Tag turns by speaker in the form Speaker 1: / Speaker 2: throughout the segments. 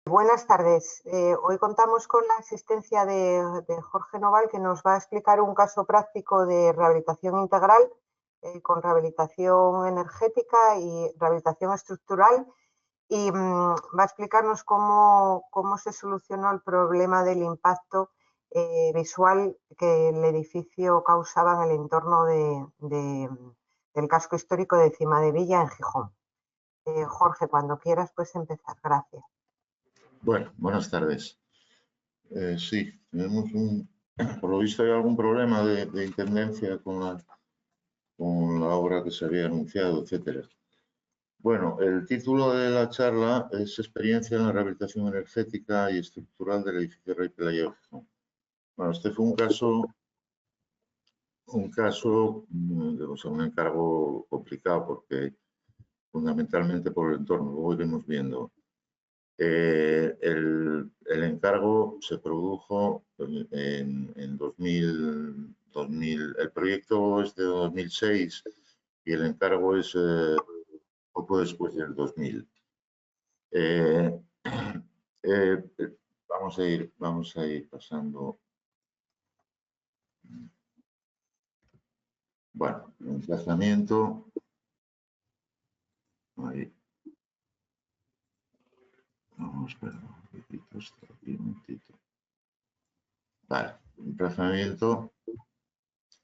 Speaker 1: Buenas tardes. Hoy contamos con la asistencia de Jorge Noval, que nos va a explicar un caso práctico de rehabilitación integral con rehabilitación energética y rehabilitación estructural, y va a explicarnos cómo se solucionó el problema del impacto visual que el edificio causaba en el entorno del casco histórico de Cimadevilla, en Gijón. Jorge, cuando quieras, puedes empezar. Gracias.
Speaker 2: Bueno, buenas tardes. Sí, tenemos por lo visto hay algún problema de intendencia con la obra que se había anunciado, etcétera. Bueno, el título de la charla es Experiencia en la rehabilitación energética y estructural del edificio Rey Pelayo. Bueno, este fue un caso, un encargo complicado porque fundamentalmente por el entorno, luego iremos viendo. El encargo se produjo en 2000, el proyecto es de 2006 y el encargo es poco después del 2000. Vamos a ir pasando. Bueno, emplazamiento. Ahí. Vamos, perdón, repito esto aquí un momentito. Vale, emplazamiento.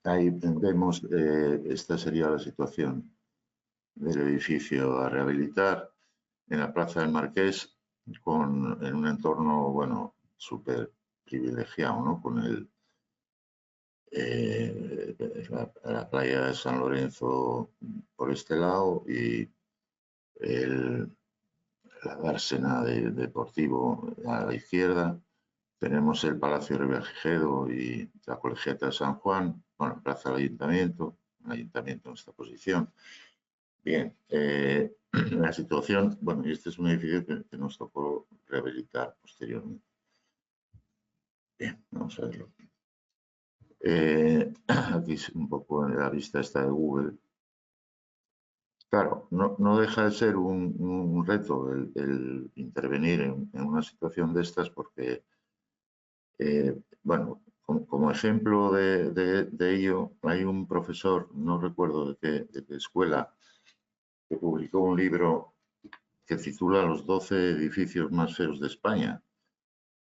Speaker 2: Ahí vemos, esta sería la situación del edificio a rehabilitar en la Plaza del Marqués, en un entorno, bueno, súper privilegiado, ¿no? Con la playa de San Lorenzo por este lado y la dársena deportivo a la izquierda. Tenemos el Palacio Revillagigedo y la Colegiata de San Juan, bueno, Plaza del Ayuntamiento, el Ayuntamiento en esta posición. Bien, la situación, bueno, y este es un edificio que nos tocó rehabilitar posteriormente. Bien, vamos a verlo. Aquí es un poco la vista esta de Google. Claro, no deja de ser un reto el intervenir en una situación de estas porque, bueno, como ejemplo de ello, hay un profesor, no recuerdo de qué escuela, que publicó un libro que titula Los 12 edificios más feos de España.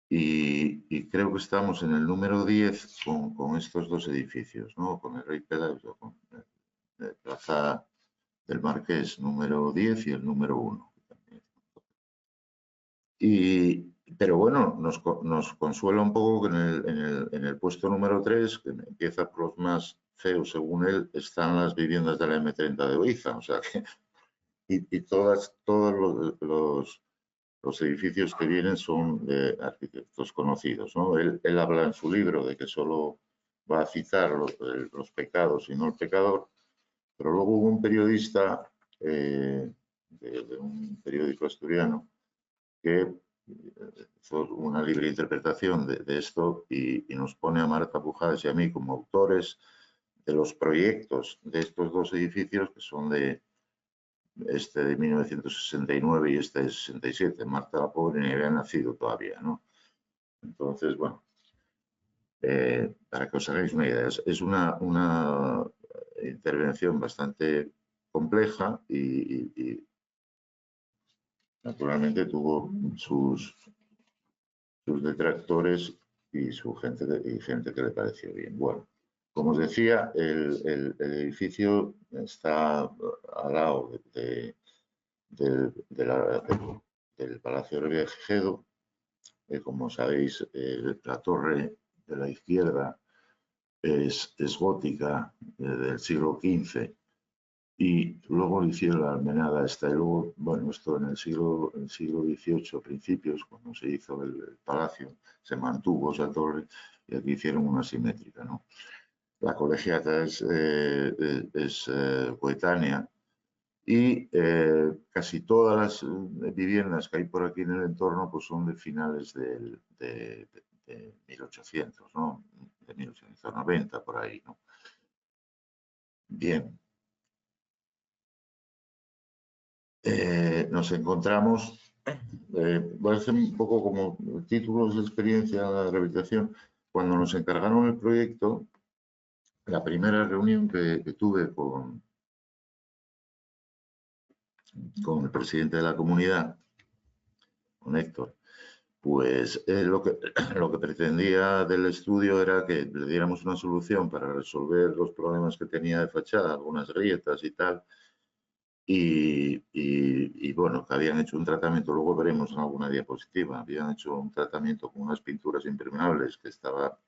Speaker 2: Y creo que estamos en el número 10 con estos dos edificios, ¿no? Con el Rey Pelayo, con el Plaza del Marqués número 10 y el número 1. Pero bueno, nos consuela un poco que en el puesto número 3, que empieza por los más feos según él, están las viviendas de la M30 de Oiza. O sea que, y todos los edificios que vienen son de arquitectos conocidos, ¿no? Él habla en su libro de que solo va a citar los pecados y no el pecador, pero luego hubo un periodista de un periódico asturiano que hizo una libre interpretación de esto y nos pone a Marta Pujadas y a mí como autores de los proyectos de estos dos edificios que son este de 1969 y este de 67. Marta, la pobre, ni había nacido todavía, ¿no? Entonces, bueno, para que os hagáis una idea, es una intervención bastante compleja y naturalmente tuvo sus detractores y gente que le pareció bien. Bueno, como os decía, el edificio está al lado del Palacio de Revillagigedo. Como sabéis, la torre de la izquierda es gótica, del siglo XV, y luego le hicieron la almenada esta. Y luego, bueno, esto en el siglo XVIII, principios, cuando se hizo el palacio, se mantuvo esa torre y aquí hicieron una simétrica, ¿no? La colegiata es coetánea y casi todas las viviendas que hay por aquí en el entorno pues son de finales de 1800, ¿no? De 1890, por ahí, ¿no? Bien. Nos encontramos voy a hacer un poco como títulos de experiencia de la rehabilitación. Cuando nos encargaron el proyecto, la primera reunión que tuve con el presidente de la comunidad, con Héctor, pues lo que pretendía del estudio era que le diéramos una solución para resolver los problemas que tenía de fachada, algunas grietas y tal, y bueno, que habían hecho un tratamiento, luego veremos en alguna diapositiva, habían hecho un tratamiento con unas pinturas impermeables que estaba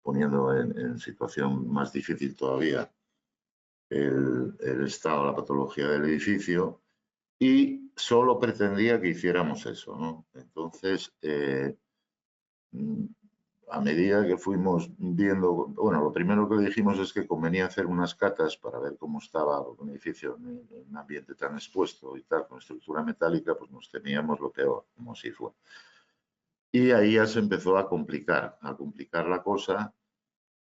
Speaker 2: poniendo en situación más difícil todavía el estado, la patología del edificio, y solo pretendía que hiciéramos eso, ¿no? Entonces, a medida que fuimos viendo, bueno, lo primero que dijimos es que convenía hacer unas catas para ver cómo estaba un edificio en un ambiente tan expuesto y tal, con estructura metálica, pues nos temíamos lo peor, como si fue. Y ahí ya se empezó a complicar la cosa.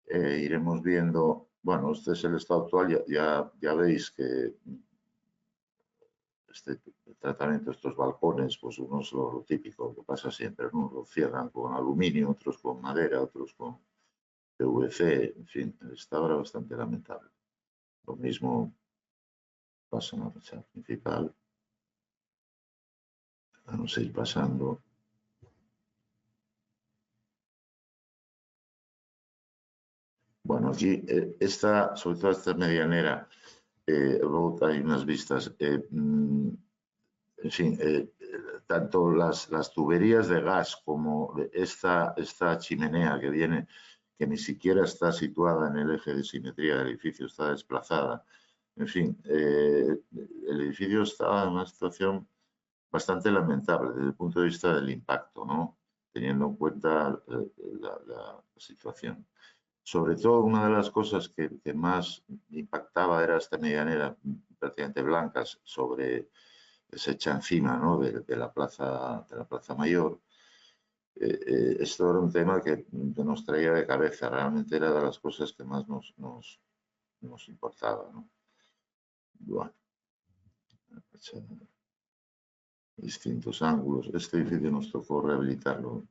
Speaker 2: Iremos viendo, bueno, este es el estado actual, ya veis que este tratamiento, estos balcones, pues uno es lo típico que pasa siempre, ¿no? Lo cierran con aluminio, otros con madera, otros con PVC, en fin, está ahora bastante lamentable. Lo mismo pasa en la fachada principal. Vamos a ir pasando. Bueno, aquí sobre todo esta medianera, luego hay unas vistas. En fin, tanto las tuberías de gas como esta chimenea que viene, que ni siquiera está situada en el eje de simetría del edificio, está desplazada. En fin, el edificio está en una situación bastante lamentable desde el punto de vista del impacto, ¿no? Teniendo en cuenta la situación. Sobre todo, una de las cosas que más impactaba era esta medianera prácticamente blanca sobre se echa encima, ¿no? de la plaza Mayor. Esto era un tema que nos traía de cabeza, realmente era de las cosas que más nos importaba, ¿no? Bueno, distintos ángulos. Este edificio nos tocó rehabilitarlo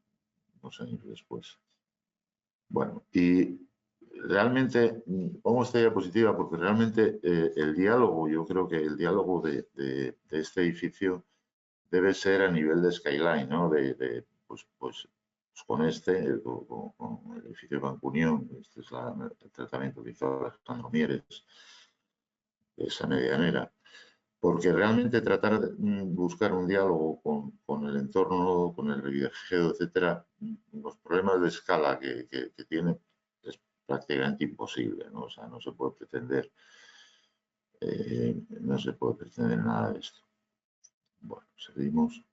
Speaker 2: unos años después. Bueno, y realmente pongo esta diapositiva porque realmente el diálogo, yo creo que el diálogo de este edificio debe ser a nivel de skyline, ¿no? Pues con con el edificio de Banco Unión, este es el tratamiento que hizo Alejandro Mieres, de esa medianera, porque realmente tratar de buscar un diálogo con el entorno, con el viajero, etcétera, los problemas de escala que tiene es prácticamente imposible, ¿no? O sea, no se puede pretender nada de esto. Bueno, seguimos.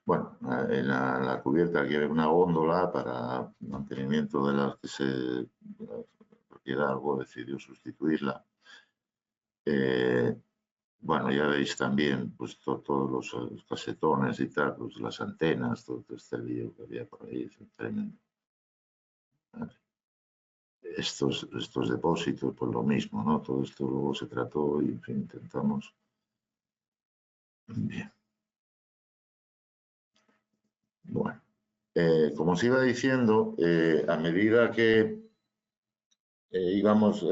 Speaker 2: Bueno, en la cubierta aquí hay una góndola para mantenimiento de la que la propiedad algo decidió sustituirla. Bueno, ya veis también pues, todos los casetones y tal, pues, las antenas, todo este lío que había por ahí, es tremendo. Estos depósitos, pues lo mismo, ¿no? Todo esto luego se trató y en fin, intentamos. Bien. Bueno, como os iba diciendo, a medida que íbamos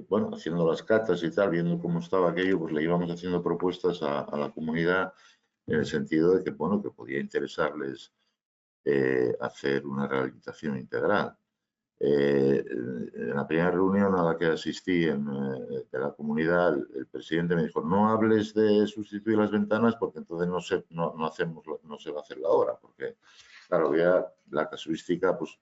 Speaker 2: bueno, haciendo las catas y tal, viendo cómo estaba aquello, pues le íbamos haciendo propuestas a la comunidad en el sentido de que, bueno, que podía interesarles hacer una rehabilitación integral. En la primera reunión a la que asistí de la comunidad, el presidente me dijo, no hables de sustituir las ventanas porque entonces no se va a hacer la obra, porque, claro, había la casuística pues,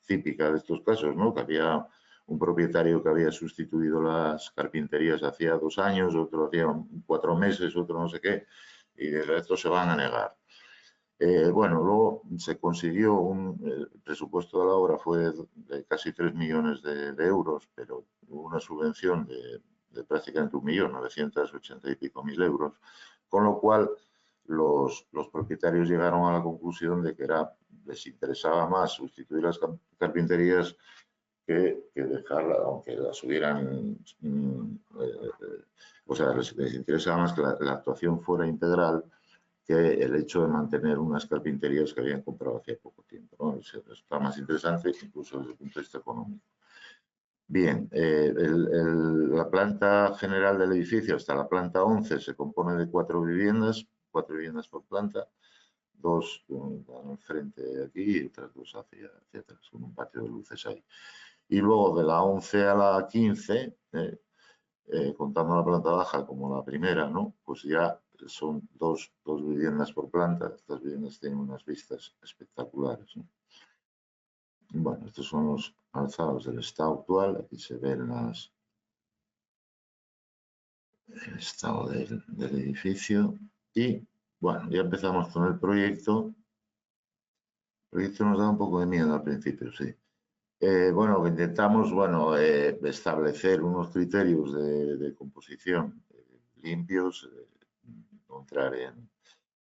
Speaker 2: típica de estos casos, ¿no? Que había un propietario que había sustituido las carpinterías hacía 2 años, otro hacía 4 meses, otro no sé qué, y de esto se van a negar. Bueno, luego se consiguió el presupuesto de la obra fue de casi 3 millones de euros, pero hubo una subvención de prácticamente 1.980.000 y pico euros, con lo cual los propietarios llegaron a la conclusión de que les interesaba más sustituir las carpinterías que dejarla, aunque las hubieran, o sea, les interesaba más que la actuación fuera integral que el hecho de mantener unas carpinterías que habían comprado hacía poco tiempo, ¿no? Está más interesante incluso desde el punto de vista económico. Bien, la planta general del edificio hasta la planta 11 se compone de 4 viviendas por planta, 2 al frente de aquí y otras 2 hacia atrás, con un patio de luces ahí. Y luego de la 11 a la 15, contando la planta baja como la primera, ¿no? Pues ya son dos viviendas por planta. Estas viviendas tienen unas vistas espectaculares, ¿no? Bueno, estos son los alzados del estado actual. Aquí se ven el estado del edificio. Y bueno, ya empezamos con el proyecto. El proyecto nos da un poco de miedo al principio, sí. Bueno, intentamos establecer unos criterios de composición limpios, encontrar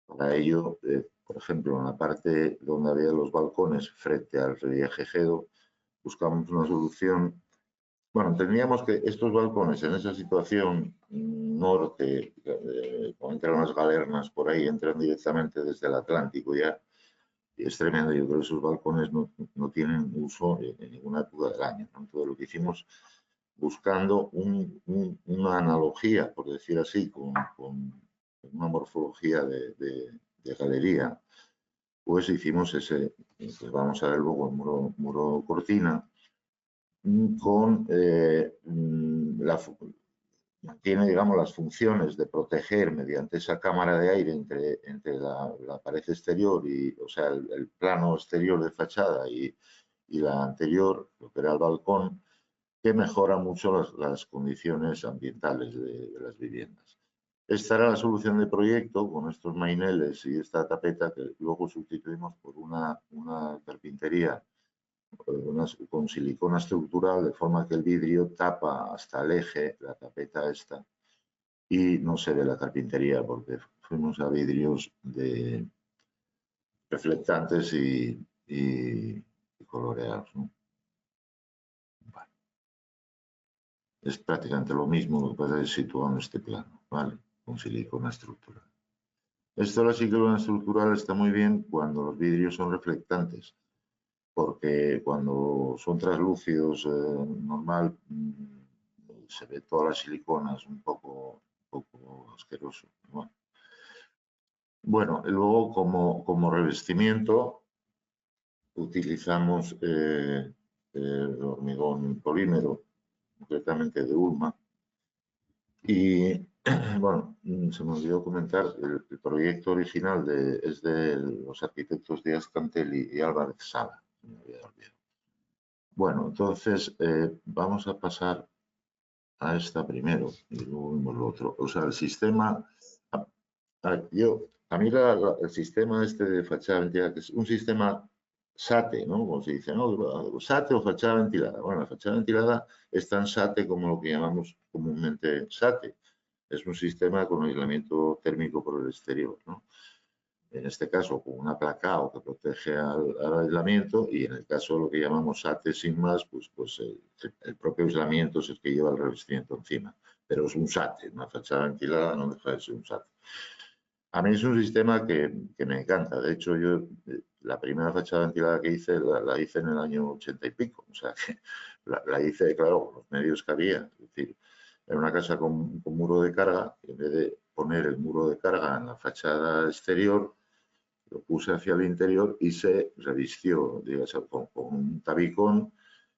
Speaker 2: para ello, por ejemplo, en la parte donde había los balcones frente al Revillagigedo, buscamos una solución. Bueno, teníamos que estos balcones en esa situación norte, entran unas galernas por ahí, entran directamente desde el Atlántico ya. Y es tremendo, yo creo que esos balcones no tienen uso en ninguna época del año, ¿no? Todo lo que hicimos buscando una analogía, por decir así, con una morfología de galería, pues hicimos ese, pues vamos a ver luego el muro cortina, con tiene, digamos, las funciones de proteger mediante esa cámara de aire entre la pared exterior y, o sea, el plano exterior de fachada y la anterior, lo que era el balcón, que mejora mucho las condiciones ambientales de las viviendas. Esta era la solución de proyecto con estos maineles y esta tapeta que luego sustituimos por una carpintería con silicona estructural, de forma que el vidrio tapa hasta el eje, la tapeta esta, y no se ve la carpintería porque fuimos a vidrios reflectantes y coloreados, ¿no? Bueno, es prácticamente lo mismo, lo que pasa es situado en este plano, ¿vale? Con silicona estructural. Esto de la silicona estructural está muy bien cuando los vidrios son reflectantes, porque cuando son translúcidos normal se ve toda la silicona, es un poco asqueroso. Bueno, luego como revestimiento utilizamos hormigón polímero, concretamente de Ulma. Y bueno, se me olvidó comentar, el proyecto original es de los arquitectos Díaz Cantelli y Álvarez Sala. Me había olvidado. Bueno, entonces vamos a pasar a esta primero y luego vemos lo otro. O sea, el sistema, a mí el sistema este de fachada ventilada, que es un sistema SATE, ¿no? Como se dice, ¿no? SATE o fachada ventilada. Bueno, la fachada ventilada es tan SATE como lo que llamamos comúnmente SATE. Es un sistema con aislamiento térmico por el exterior, ¿no? En este caso con un aplacado que protege al aislamiento, y en el caso de lo que llamamos SATE sin más, pues el propio aislamiento es el que lleva el revestimiento encima. Pero es un SATE, una fachada ventilada no deja de ser un SATE. A mí es un sistema que me encanta. De hecho, yo la primera fachada ventilada que hice la hice en el año 80 y pico. O sea, que la hice, claro, con los medios que había. Es decir, era una casa con muro de carga. En vez de poner el muro de carga en la fachada exterior, lo puse hacia el interior y se revistió, digamos, con un tabicón,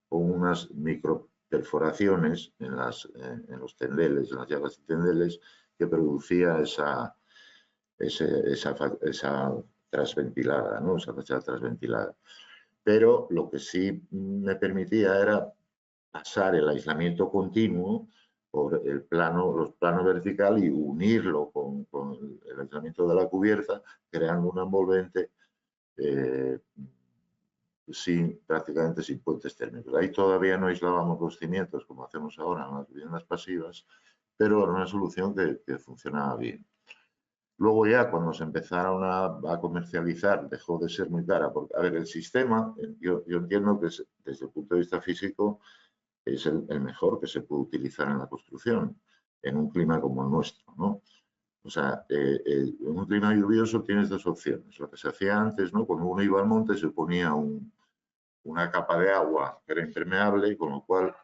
Speaker 2: con unas micro perforaciones en los tendeles, en las llagas y tendeles, que producía esa trasventilada, ¿no? Esa fachada trasventilada. Pero lo que sí me permitía era pasar el aislamiento continuo por los planos vertical y unirlo con el aislamiento de la cubierta, creando un envolvente prácticamente sin puentes térmicos. Ahí todavía no aislábamos los cimientos como hacemos ahora en las viviendas pasivas, pero era una solución que funcionaba bien. Luego ya cuando se empezaron a comercializar dejó de ser muy cara, porque, a ver, el sistema, yo entiendo que desde el punto de vista físico es el mejor que se puede utilizar en la construcción, en un clima como el nuestro, ¿no? O sea, en un clima lluvioso tienes dos opciones. Lo que se hacía antes, ¿no? Cuando uno iba al monte se ponía una capa de agua que era impermeable, con lo cual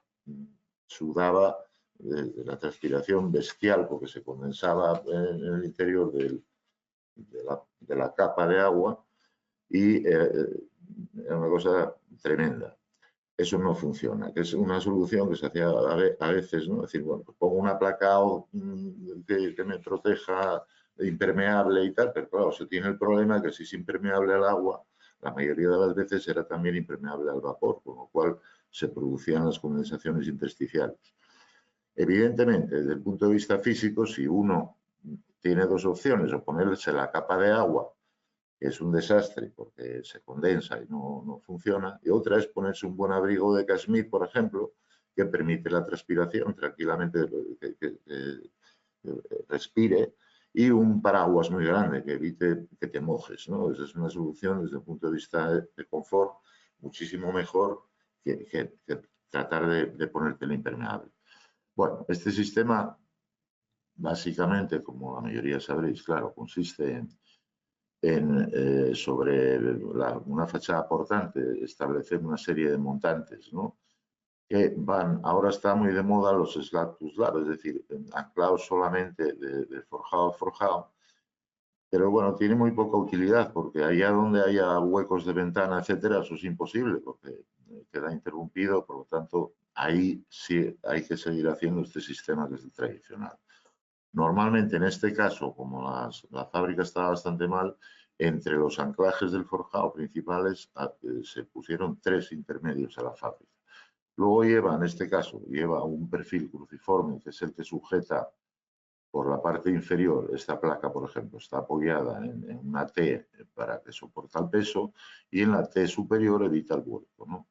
Speaker 2: sudaba de la transpiración bestial porque se condensaba en el interior de la capa de agua y era una cosa tremenda. Eso no funciona, que es una solución que se hacía a veces, ¿no? Es decir, bueno, pues pongo un aplacado que me proteja impermeable y tal, pero claro, se tiene el problema que si es impermeable al agua, la mayoría de las veces era también impermeable al vapor, con lo cual se producían las condensaciones intersticiales. Evidentemente, desde el punto de vista físico, si uno tiene dos opciones, o ponerse la capa de agua, que es un desastre porque se condensa y no funciona, y otra es ponerse un buen abrigo de cashmere, por ejemplo, que permite la transpiración tranquilamente, que respire, y un paraguas muy grande que evite que te mojes, ¿no? Esa es una solución desde el punto de vista de confort muchísimo mejor que tratar de ponerte el impermeable. Bueno, este sistema, básicamente, como la mayoría sabréis, claro, consiste sobre una fachada portante, establecer una serie de montantes, ¿no? Que ahora está muy de moda los slab to slab, es decir, anclados solamente de forjado a forjado, pero bueno, tiene muy poca utilidad porque allá donde haya huecos de ventana, etcétera, eso es imposible porque queda interrumpido, por lo tanto, ahí sí hay que seguir haciendo este sistema que es el tradicional. Normalmente, en este caso, como la fábrica estaba bastante mal, entre los anclajes del forjado principales se pusieron 3 intermedios a la fábrica. Luego en este caso, lleva un perfil cruciforme, que es el que sujeta por la parte inferior. Esta placa, por ejemplo, está apoyada en una T para que soporte el peso y en la T superior evita el vuelco, ¿no?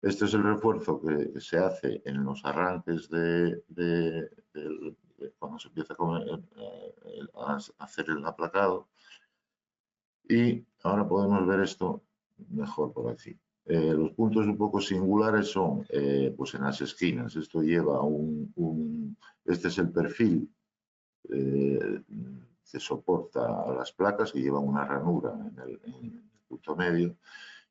Speaker 2: Este es el refuerzo que se hace en los arranques cuando se empieza a hacer el aplacado. Y ahora podemos ver esto mejor por aquí. Los puntos un poco singulares son pues en las esquinas. Esto lleva este es el perfil que soporta las placas, que lleva una ranura en el punto medio.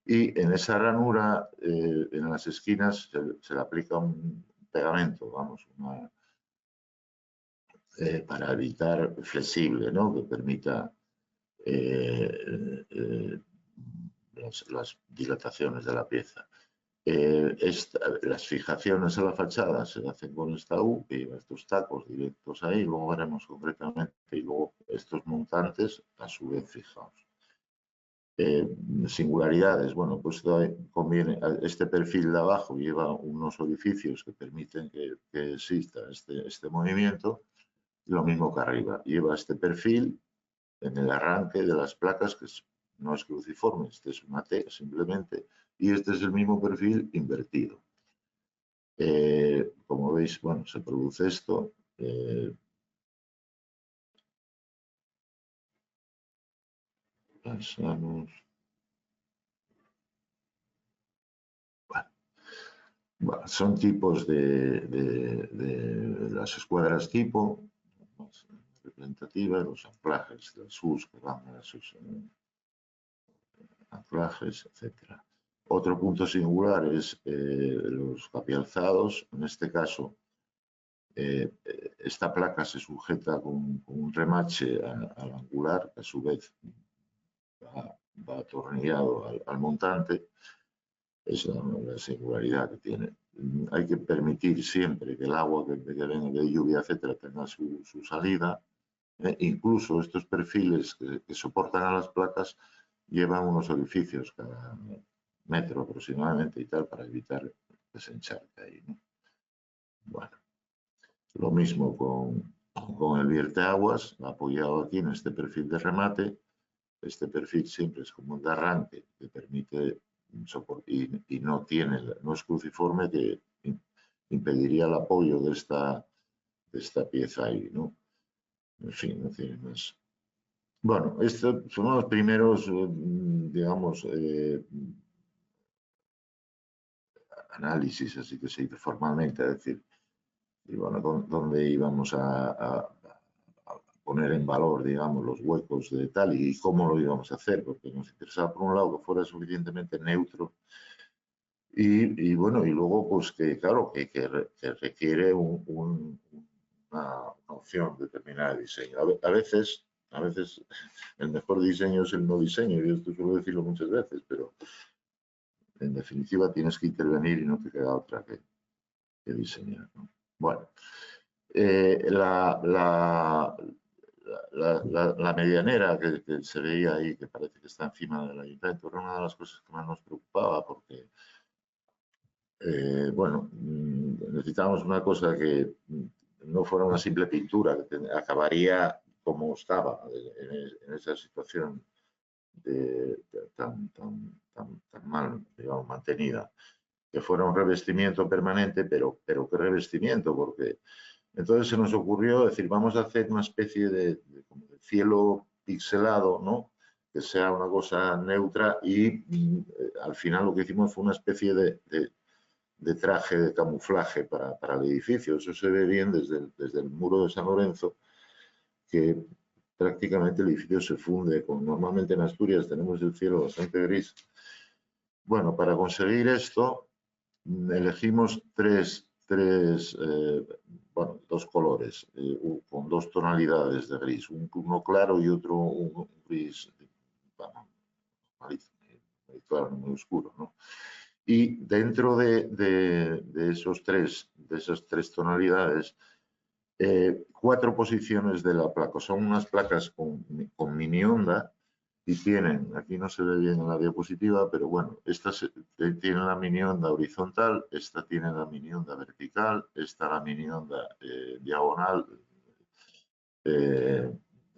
Speaker 2: Y en esa ranura, en las esquinas, se le aplica un pegamento, vamos, para evitar flexible, ¿no? Que permita las dilataciones de la pieza. Las fijaciones a la fachada se hacen con esta U, que lleva estos tacos directos ahí, luego veremos concretamente, y luego estos montantes a su vez fijados. Singularidades, bueno, pues conviene, este perfil de abajo lleva unos orificios que permiten que exista este movimiento, y lo mismo que arriba, lleva este perfil en el arranque de las placas, que no es cruciforme, este es una T simplemente, y este es el mismo perfil invertido. Como veis, bueno, se produce esto. Pensamos. Bueno, son tipos de las escuadras tipo, más representativas, los anclajes del SUS que van a sus anclajes, etc. Otro punto singular es los capialzados. En este caso, esta placa se sujeta con un remache al angular, que a su vez va atornillado al montante. Es la singularidad que tiene. Hay que permitir siempre que el agua que venga de lluvia, etcétera, tenga su salida. Incluso estos perfiles que soportan a las placas llevan unos orificios cada metro aproximadamente y tal para evitar que se encharque ahí, ¿no? Bueno, lo mismo con el vierteaguas, apoyado aquí en este perfil de remate. Este perfil siempre es como un de arranque que permite y no es cruciforme, que impediría el apoyo de esta pieza ahí, ¿no? En fin, no tiene más. Bueno, estos son los primeros, digamos, análisis, así que se dice formalmente, es decir, y bueno, dónde íbamos a poner en valor, digamos, los huecos de tal y cómo lo íbamos a hacer, porque nos interesaba, por un lado, que fuera suficientemente neutro y bueno, y luego, pues que claro, que requiere una opción determinada de diseño. A veces el mejor diseño es el no diseño, y esto suelo decirlo muchas veces, pero en definitiva tienes que intervenir y no te queda otra que diseñar, ¿no? Bueno, la medianera que se veía ahí, que parece que está encima del ayuntamiento, era una de las cosas que más nos preocupaba porque, bueno, necesitábamos una cosa que no fuera una simple pintura, que acabaría como estaba en esa situación tan mal, digamos, mantenida, que fuera un revestimiento permanente, pero ¿qué revestimiento? Porque entonces se nos ocurrió decir, vamos a hacer una especie de cielo pixelado, ¿no? Que sea una cosa neutra y al final lo que hicimos fue una especie de traje de camuflaje para el edificio. Eso se ve bien desde el muro de San Lorenzo, que prácticamente el edificio se funde. Normalmente en Asturias tenemos el cielo bastante gris. Bueno, para conseguir esto elegimos bueno, dos colores, con dos tonalidades de gris, uno claro y otro un gris, bueno, muy claro, muy oscuro, ¿no? Y dentro de esas tres tonalidades, 4 posiciones de la placa. Son unas placas con mini onda y tienen, aquí no se ve bien en la diapositiva, pero bueno, esta tiene la mini onda horizontal, esta tiene la mini onda vertical, esta la mini onda diagonal,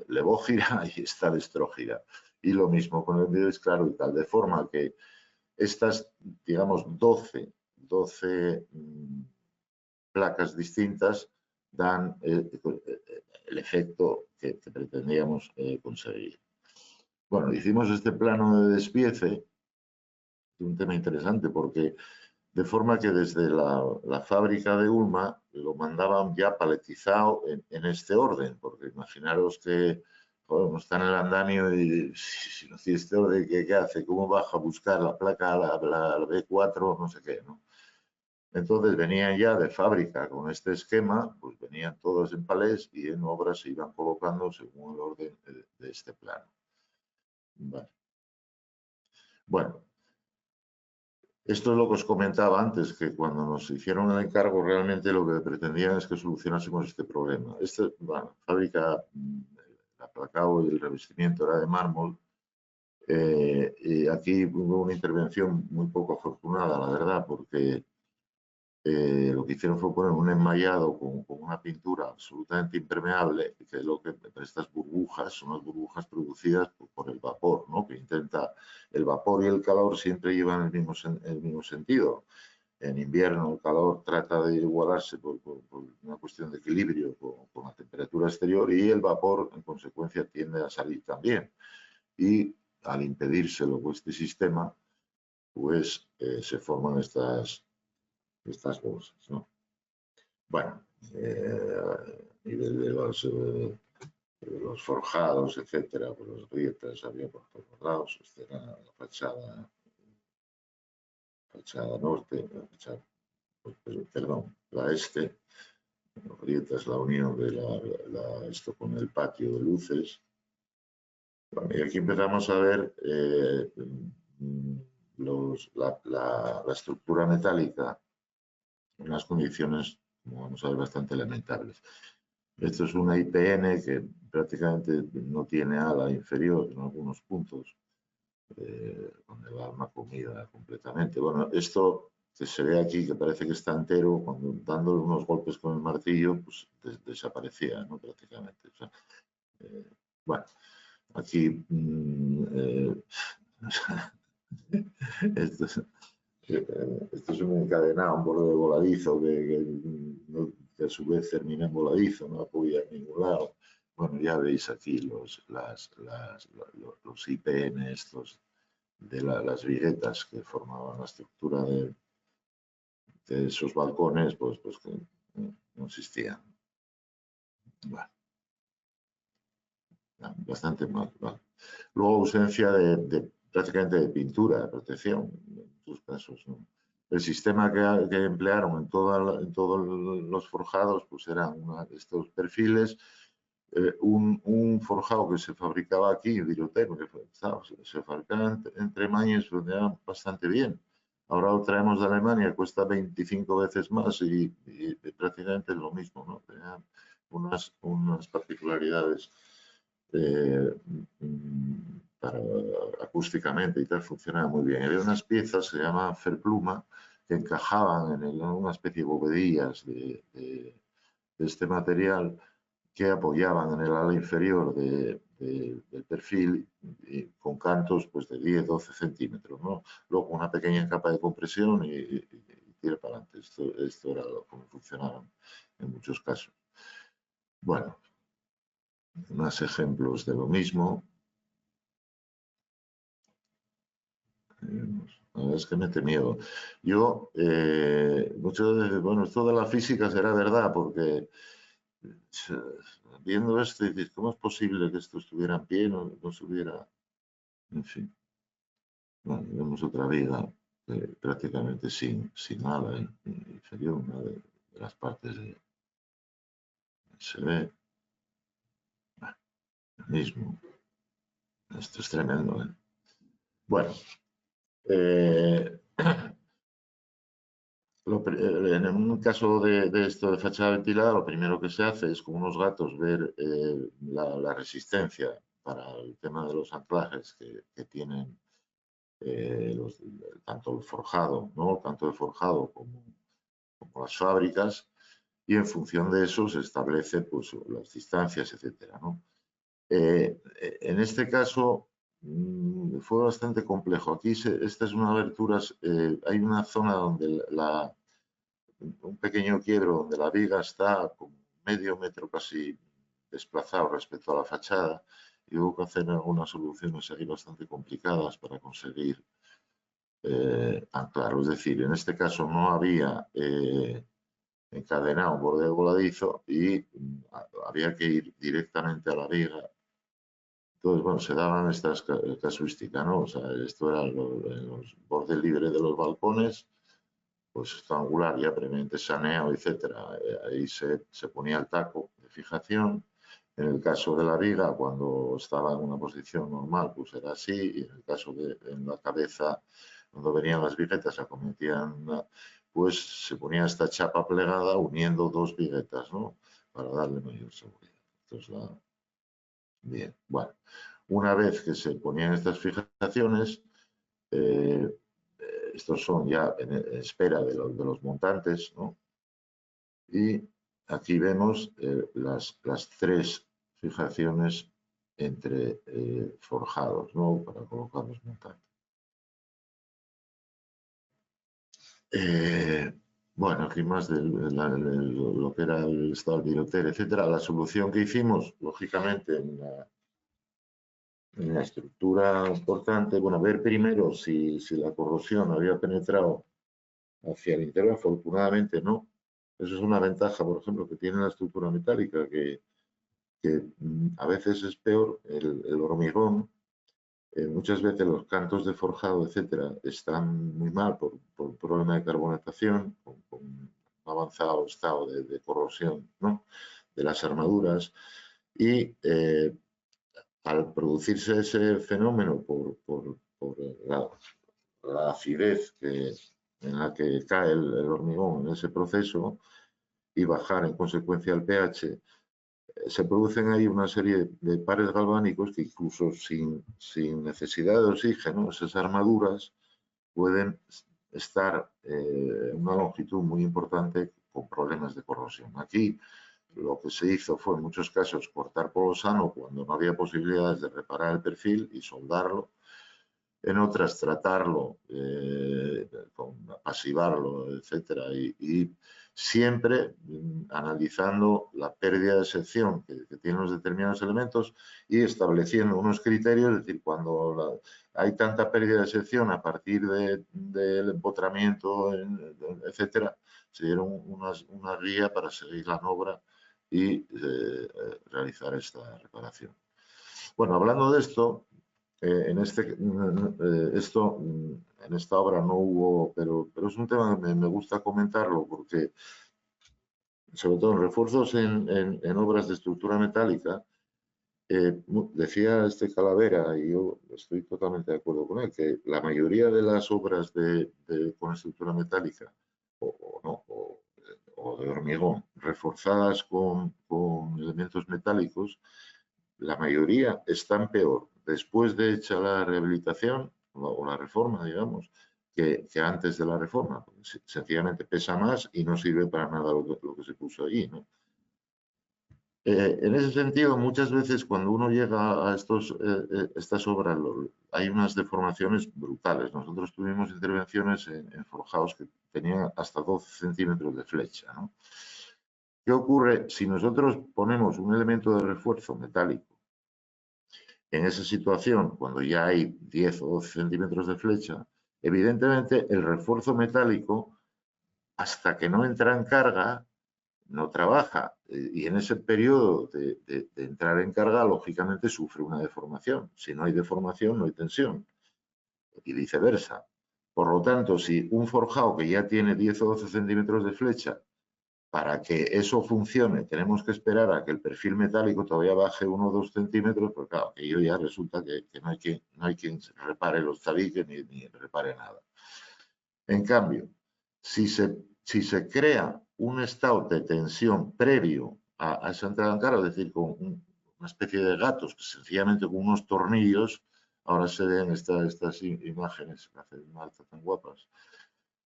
Speaker 2: levógira y esta destrógira. Y lo mismo con el vídeo es claro y tal, de forma que estas, digamos, 12 placas distintas dan el efecto que pretendíamos conseguir. Bueno, hicimos este plano de despiece, un tema interesante porque de forma que desde la fábrica de Ulma lo mandaban ya paletizado en este orden, porque imaginaros que joder, uno está en el andamio y si no tiene este orden, ¿qué hace? ¿Cómo baja a buscar la placa, la B4, no sé qué, ¿no? Entonces venían ya de fábrica con este esquema, pues venían todos en palés y en obras se iban colocando según el orden de este plano. Vale. Bueno, esto es lo que os comentaba antes, que cuando nos hicieron el encargo realmente lo que pretendían es que solucionásemos este problema. Bueno, fábrica, el aplacado y el revestimiento era de mármol, y aquí hubo una intervención muy poco afortunada, la verdad, porque lo que hicieron fue poner un enmayado con una pintura absolutamente impermeable, que es lo que estas burbujas son las burbujas producidas por el vapor, ¿no? Que intenta, el vapor y el calor siempre llevan el mismo sentido. En invierno el calor trata de igualarse por una cuestión de equilibrio con la temperatura exterior y el vapor en consecuencia tiende a salir también. Y al impedírselo este sistema, pues se forman estas bolsas, ¿no? Bueno, a nivel de los forjados, etcétera, pues las grietas había por todos lados. Esta era la fachada norte, perdón, la este. La grieta es la unión de esto con el patio de luces. Bueno, y aquí empezamos a ver la estructura metálica en unas condiciones, como vamos a ver, bastante lamentables. Esto es una IPN que prácticamente no tiene ala inferior en algunos puntos, con el alma comida completamente. Bueno, esto que se ve aquí, que parece que está entero, cuando dándole unos golpes con el martillo, pues desaparecía, ¿no? Prácticamente. O sea, bueno, aquí esto es un encadenado, un borde de voladizo que a su vez termina en voladizo, no apoya en ningún lado. Bueno, ya veis aquí los IPN estos de las viguetas que formaban la estructura de esos balcones, pues que no existían. Bueno. bastante mal. ¿Vale? Luego ausencia prácticamente de pintura, de protección, en muchos casos, ¿no? El sistema que emplearon en todos los forjados pues eran estos perfiles. Un forjado que se fabricaba aquí, en Virotec, se fabricaba entre maños, funcionaban bastante bien. Ahora lo traemos de Alemania, cuesta 25 veces más y prácticamente es lo mismo, ¿no? Tenían unas particularidades para, acústicamente y tal, funcionaba muy bien. Había unas piezas, se llamaban ferpluma, que encajaban en una especie de bovedillas de este material que apoyaban en el ala inferior del perfil y con cantos pues, de 10-12 centímetros, ¿no? Luego una pequeña capa de compresión y tira para adelante. Esto era como funcionaban en muchos casos. Bueno, más ejemplos de lo mismo. La verdad es que mete miedo. Yo, muchas veces, bueno, esto de la física será verdad, porque viendo esto, dices, ¿cómo es posible que esto estuviera en pie, no se hubiera, en fin. Bueno, vemos otra viga prácticamente sin ala inferior, una de las partes se ve, bueno, el mismo. Esto es tremendo, ¿eh? Bueno, en un caso de esto de fachada ventilada, lo primero que se hace es con unos gatos ver la resistencia para el tema de los anclajes que tienen tanto el forjado, ¿no? Tanto el forjado como las fábricas, y en función de eso se establecen pues, las distancias, etcétera, ¿no? En este caso fue bastante complejo. Aquí esta es una abertura, hay una zona donde un pequeño quiebro donde la viga está con medio metro casi desplazado respecto a la fachada y hubo que hacer algunas soluciones ahí bastante complicadas para conseguir anclarlo. Es decir, en este caso no había encadenado un borde voladizo y había que ir directamente a la viga. Entonces, bueno, se daban estas casuísticas, ¿no? O sea, esto era los bordes libres de los balcones, pues esto ya previamente saneado, etcétera. Ahí se ponía el taco de fijación. En el caso de la viga, cuando estaba en una posición normal, pues era así. Y en el caso en la cabeza, cuando venían las viguetas, se acometían, pues se ponía esta chapa plegada uniendo dos viguetas, ¿no? Para darle mayor seguridad. Entonces, bien, bueno. Una vez que se ponían estas fijaciones, estos son ya en espera de los montantes, ¿no? Y aquí vemos las tres fijaciones entre forjados, ¿no? Para colocar los montantes. Bueno, aquí más de lo que era el estado del Virotec, etcétera. La solución que hicimos, lógicamente, en la estructura importante, bueno, ver primero si la corrosión había penetrado hacia el interior. Afortunadamente no. Eso es una ventaja, por ejemplo, que tiene la estructura metálica, que a veces es peor el hormigón. Muchas veces los cantos de forjado, etcétera, están muy mal por problema de carbonatación, con un avanzado estado de corrosión, ¿no? De las armaduras. Y al producirse ese fenómeno por la acidez en la que cae el hormigón en ese proceso y bajar en consecuencia el pH, se producen ahí una serie de pares galvánicos que incluso sin necesidad de oxígeno, esas armaduras pueden estar en una longitud muy importante con problemas de corrosión. Aquí lo que se hizo fue en muchos casos cortar polo sano cuando no había posibilidades de reparar el perfil y soldarlo. En otras tratarlo, pasivarlo, etcétera, y siempre analizando la pérdida de sección que tienen los determinados elementos y estableciendo unos criterios, es decir, cuando hay tanta pérdida de sección a partir del empotramiento, etcétera, se dieron una guía para seguir la obra y realizar esta reparación. Bueno, hablando de esto, en esta obra no hubo, pero es un tema que me gusta comentarlo porque, sobre todo en refuerzos en obras de estructura metálica, decía Calavera, y yo estoy totalmente de acuerdo con él, que la mayoría de las obras con estructura metálica o de hormigón reforzadas con elementos metálicos, la mayoría están peor después de hecha la rehabilitación o la reforma, digamos, que antes de la reforma. Sencillamente pesa más y no sirve para nada lo que se puso allí, ¿no? En ese sentido, muchas veces cuando uno llega a estas obras hay unas deformaciones brutales. Nosotros tuvimos intervenciones en forjados que tenían hasta 12 centímetros de flecha, ¿no? ¿Qué ocurre si nosotros ponemos un elemento de refuerzo metálico en esa situación, cuando ya hay 10 o 12 centímetros de flecha? Evidentemente, el refuerzo metálico, hasta que no entra en carga, no trabaja. Y en ese periodo de entrar en carga, lógicamente sufre una deformación. Si no hay deformación, no hay tensión. Y viceversa. Por lo tanto, si un forjado que ya tiene 10 o 12 centímetros de flecha, para que eso funcione, tenemos que esperar a que el perfil metálico todavía baje 1 o 2 centímetros, porque claro, aquello ya resulta que no hay quien repare los tabiques ni repare nada. En cambio, si se crea un estado de tensión previo a esa entrada en carga, es decir, con una especie de gatos, que sencillamente con unos tornillos, ahora se ven estas imágenes que hacen tan guapas.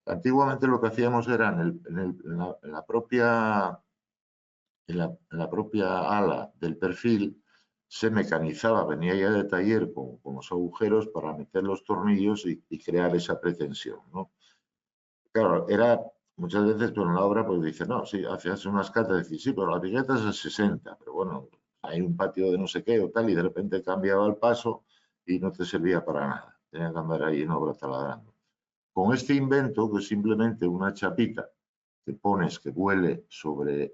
Speaker 2: Antiguamente lo que hacíamos era en la propia ala del perfil, se mecanizaba, venía ya de taller con los agujeros para meter los tornillos y crear esa pretensión, ¿no? Claro, muchas veces, pero en la obra, pues dice, no, sí, hacías unas catas, decir, sí, pero la piqueta es el 60, pero bueno, hay un patio de no sé qué o tal, y de repente cambiaba el paso y no te servía para nada. Tenía que andar ahí en obra taladrando. Con este invento, que es simplemente una chapita que pones que vuele sobre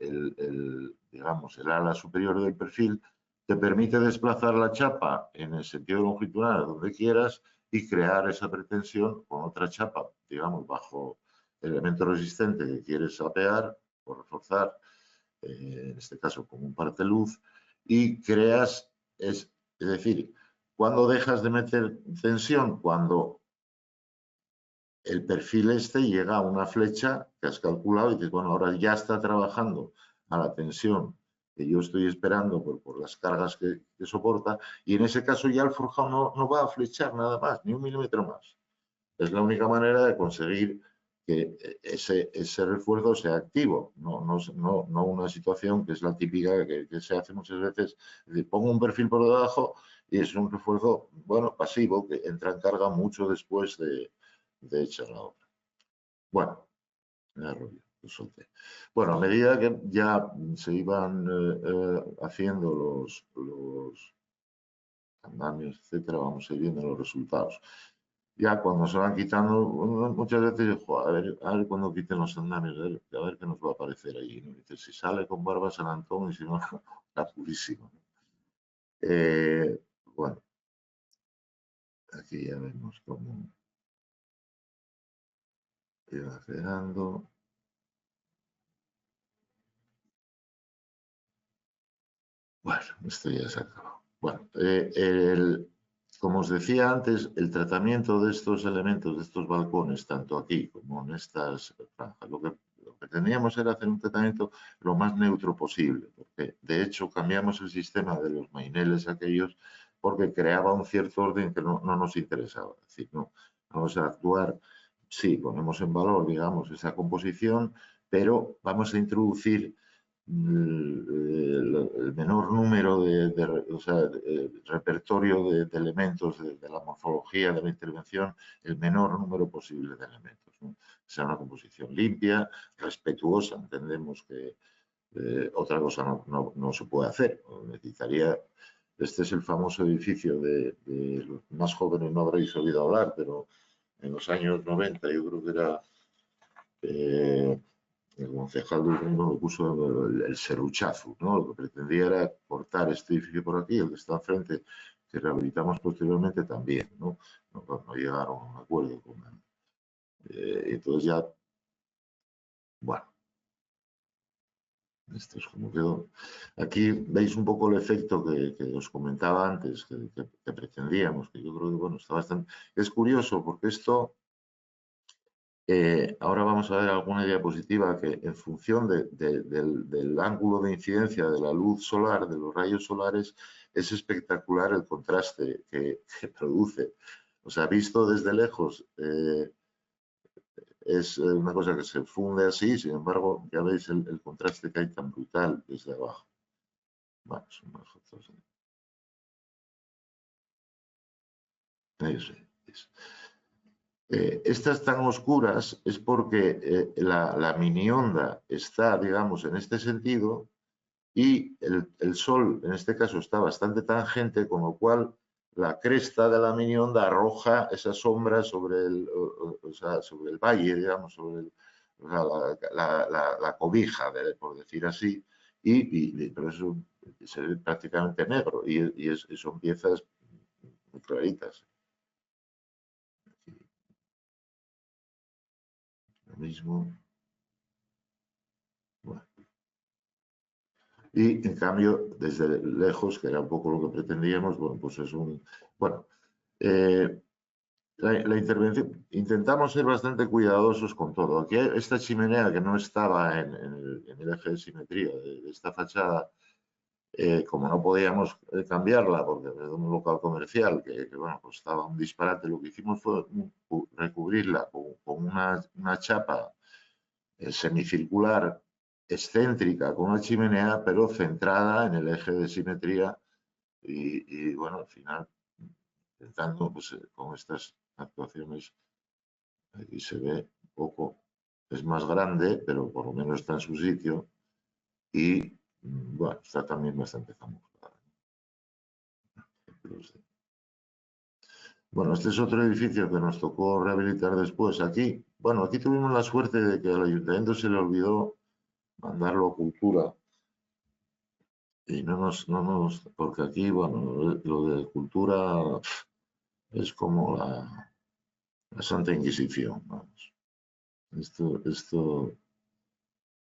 Speaker 2: digamos, el ala superior del perfil, te permite desplazar la chapa en el sentido longitudinal donde quieras y crear esa pretensión con otra chapa, digamos, bajo el elemento resistente que quieres apear o reforzar, en este caso con un parteluz, y creas, es decir, cuando dejas de meter tensión, cuando el perfil este llega a una flecha que has calculado y dices, bueno, ahora ya está trabajando a la tensión que yo estoy esperando por las cargas que soporta, y en ese caso ya el forjado no va a flechar nada más, ni un milímetro más. Es la única manera de conseguir que ese refuerzo sea activo, no una situación que es la típica que se hace muchas veces, es decir, pongo un perfil por debajo y es un refuerzo, bueno, pasivo, que entra en carga mucho después de hecha la obra. Bueno, lo solté. Bueno, a medida que ya se iban haciendo los andamios, etcétera, vamos a ir viendo los resultados. Ya cuando se van quitando, muchas veces, joder, a ver cuando quiten los andamios, a ver qué nos va a aparecer ahí, ¿no? Dice, si sale con barba San Antón y si no, está purísimo. Bueno, aquí ya vemos cómo iba quedando. Bueno, esto ya se acabó. Bueno, como os decía antes, el tratamiento de estos elementos, de estos balcones, tanto aquí como en estas franjas, lo que teníamos era hacer un tratamiento lo más neutro posible, porque de hecho cambiamos el sistema de los maineles aquellos porque creaba un cierto orden que no nos interesaba. Es decir, no, vamos a actuar, sí, ponemos en valor, digamos, esa composición, pero vamos a introducir el menor número repertorio de elementos de la morfología de la intervención, el menor número posible de elementos, ¿no? Sea una composición limpia, respetuosa. Entendemos que otra cosa no se puede hacer. Necesitaría, este es el famoso edificio de los más jóvenes, no habréis oído hablar, pero en los años 90 yo creo que era el concejal de Urrego le puso el serruchazo, ¿no? Lo que pretendía era cortar este edificio por aquí, el que está enfrente, que rehabilitamos posteriormente también, ¿no? No llegaron a un acuerdo con él. Entonces ya, bueno, esto es como quedó. Aquí veis un poco el efecto que os comentaba antes, que pretendíamos, que yo creo que, bueno, está bastante... Es curioso porque esto... ahora vamos a ver alguna diapositiva que en función del ángulo de incidencia de la luz solar, de los rayos solares, es espectacular el contraste que produce. O sea, visto desde lejos, es una cosa que se funde así, sin embargo, ya veis el contraste que hay tan brutal desde abajo. Bueno, son más fotos. Estas tan oscuras es porque la mini onda está, digamos, en este sentido y el Sol, en este caso, está bastante tangente, con lo cual la cresta de la mini onda arroja esa sombra sobre o sea, sobre el valle, digamos, sobre o sea, la cobija, por decir así, pero eso se ve prácticamente negro y son piezas muy claritas. Lo mismo. Bueno. Y en cambio, desde lejos, que era un poco lo que pretendíamos, bueno, pues es un... Bueno, la intervención, intentamos ser bastante cuidadosos con todo. Aquí esta chimenea que no estaba en el eje de simetría de esta fachada, como no podíamos cambiarla porque era de un local comercial que bueno, pues estaba un disparate, lo que hicimos fue recubrirla con una chapa semicircular excéntrica con una chimenea, pero centrada en el eje de simetría y bueno, al final, intentando pues, con estas actuaciones, aquí se ve un poco, es más grande, pero por lo menos está en su sitio y bueno, está también bastante camuflada. Bueno, este es otro edificio que nos tocó rehabilitar después. Aquí, bueno, aquí tuvimos la suerte de que al ayuntamiento se le olvidó mandarlo a cultura y porque aquí, bueno, lo de cultura es como la Santa Inquisición, vamos. Esto,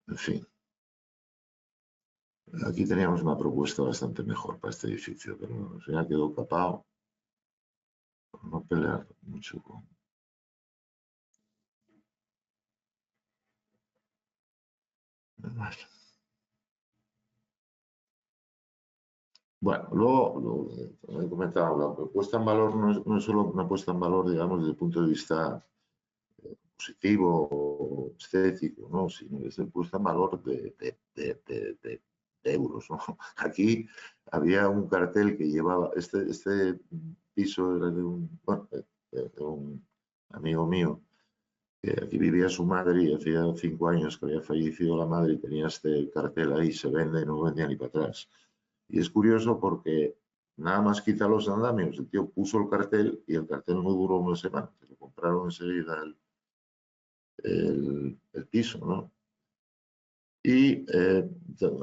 Speaker 2: en fin. Aquí teníamos una propuesta bastante mejor para este edificio, pero bueno, ya quedó capado por no pelear mucho con... Bueno, luego, como he comentado, la puesta en valor no es solo una puesta en valor, digamos, desde el punto de vista positivo o estético, ¿no? Sino desde el puesta en valor de euros, ¿no? Aquí había un cartel que llevaba, este piso era bueno, de un amigo mío, que aquí vivía su madre y hacía 5 años que había fallecido la madre y tenía este cartel ahí, se vende y no vendía ni para atrás. Y es curioso porque nada más quita los andamios, el tío puso el cartel y el cartel no duró una semana, se lo compraron enseguida el piso, ¿no? Y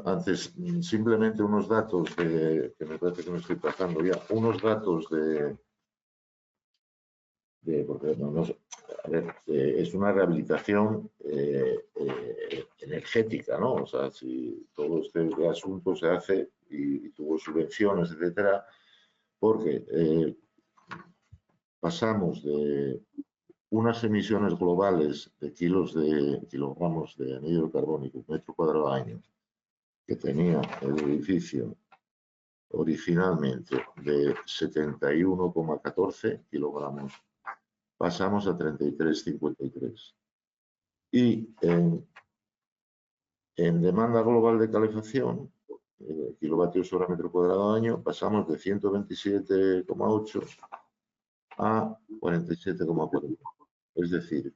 Speaker 2: antes, simplemente unos datos que me parece que me estoy pasando ya, unos datos porque a ver, es una rehabilitación energética, ¿no? O sea, si todo este asunto se hace y tuvo subvenciones, etcétera, porque pasamos de unas emisiones globales de kilogramos de anhídrido carbónico, metro cuadrado año, que tenía el edificio originalmente de 71,14 kilogramos, pasamos a 33,53. Y en demanda global de calefacción, kilovatios hora metro cuadrado año, pasamos de 127,8 a 47,4. Es decir,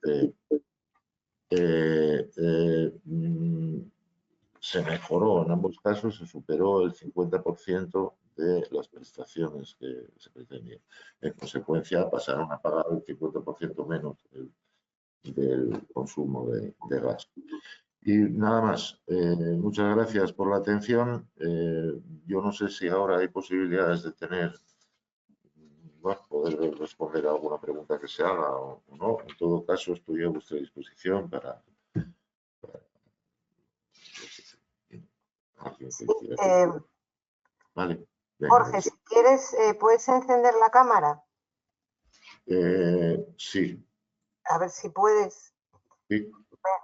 Speaker 2: se mejoró, en ambos casos se superó el 50% de las prestaciones que se pretendían. En consecuencia, pasaron a pagar el 50% menos del consumo de gas. Y nada más. Muchas gracias por la atención. Yo no sé si ahora hay posibilidades de tener, bueno, poder responder a alguna pregunta que se haga o no. En todo caso, estoy a vuestra disposición para alguien que quiera. Vale. Venga,
Speaker 1: Jorge, si quieres, ¿puedes encender la cámara?
Speaker 2: sí.
Speaker 1: A ver si puedes.
Speaker 2: Sí.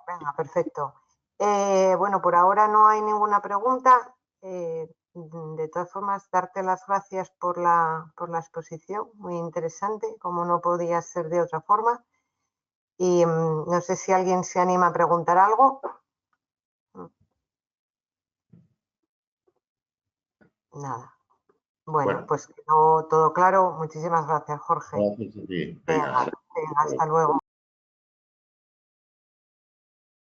Speaker 1: Venga, perfecto. Bueno, por ahora no hay ninguna pregunta. De todas formas, darte las gracias por la exposición, muy interesante, como no podía ser de otra forma. Y no sé si alguien se anima a preguntar algo. Nada. Bueno, pues quedó todo claro. Muchísimas gracias, Jorge.
Speaker 2: Gracias a ti.
Speaker 1: Venga,
Speaker 2: Venga,
Speaker 1: hasta luego.